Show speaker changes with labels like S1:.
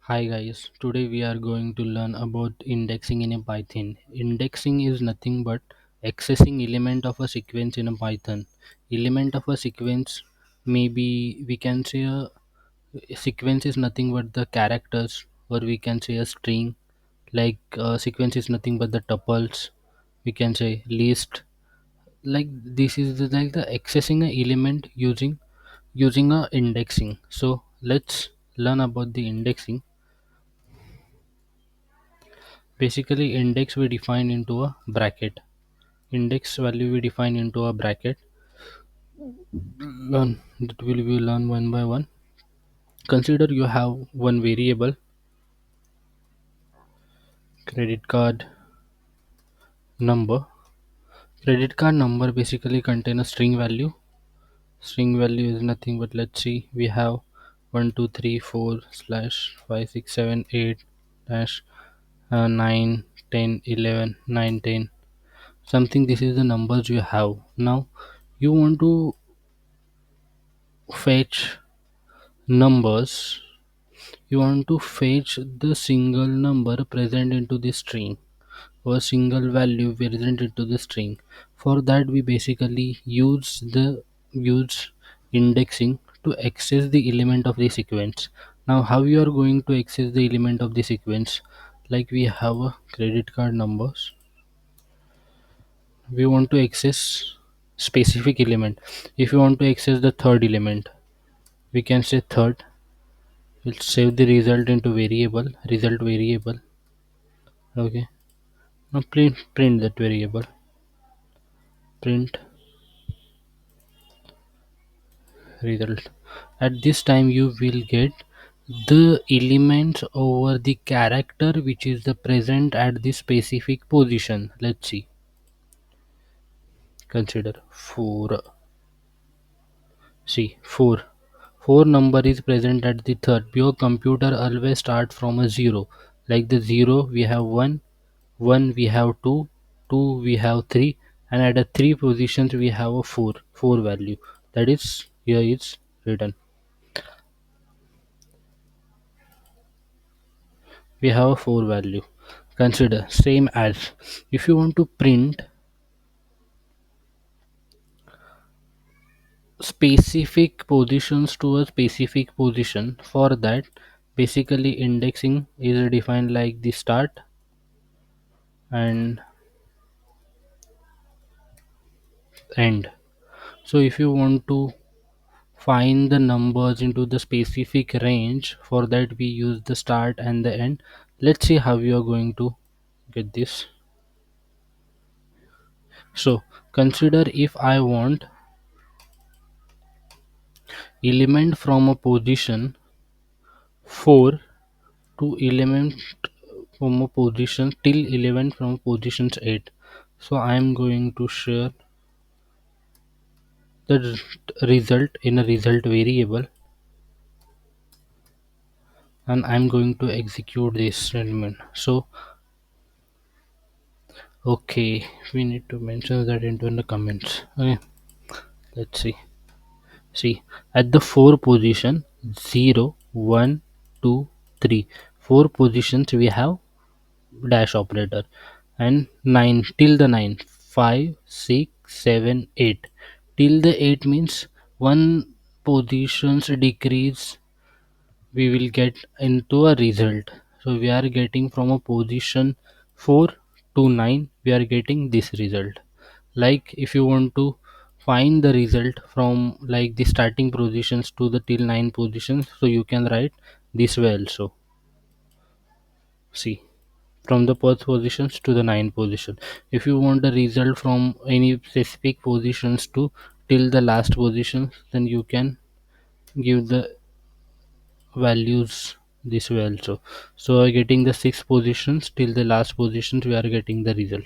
S1: Hi guys, today we are going to learn about indexing in a Python. Indexing is nothing but accessing element of a sequence in a Python. Element of a sequence, maybe we can say a sequence is nothing but the characters, or we can say a string. Like a sequence is nothing but the tuples. We can say list. Like this is like the accessing a element using a indexing. So let's learn about the indexing. Basically, index we define into a bracket. Index value we define into a bracket. Learn that will we learn one by one. Consider you have one variable, credit card number. Credit card number basically contain a string value. String value is nothing but, let's see, we have 1 2 3 4 slash 5 6 7 8 dash 9 10 11 9 10 something. This is the numbers you have. Now you want to fetch numbers. You want to fetch the single number present into the string, or single value present into the string. For that we basically use indexing to access the element of the sequence. Now how you are going to access the element of the sequence? Like we have a credit card numbers, we want to access specific element. If you want to access the third element, we can say third. We'll save the result into variable, result variable. Okay, now print that variable, print result. At this time you will get the elements over the character which is the present at the specific position. Let's see, consider 4. See, 4 number is present at the third. Your computer always start from a 0. Like the 0 we have 1, 1 we have 2, 2 we have 3, and at the 3 positions we have a 4 value. That is here it's written. We have a 4 value. Consider same as if you want to print specific positions to a specific position. For that, basically indexing is defined like the start and end. So if you want to find the numbers into the specific range, for that we use the start and the end. Let's see how you are going to get this. So consider if I want element from a position 4 to element from a position till 11 from positions 8. So I am going to share the result in a result variable, and I'm going to execute this statement. So okay, we need to mention that into the comments. Okay, let's see at the 4 position, 0 1 2 3, 4 positions we have dash operator, and 9 till the 9, 5 6 7 8 till the 8 means one positions decrease, we will get into a result. So we are getting from a position 4 to 9, we are getting this result. Like if you want to find the result from like the starting positions to the till 9 positions, so you can write this way also. See, from the first positions to the 9 position. If you want the result from any specific positions to till the last positions, then you can give the values this way also. So getting the 6 positions till the last positions, we are getting the result.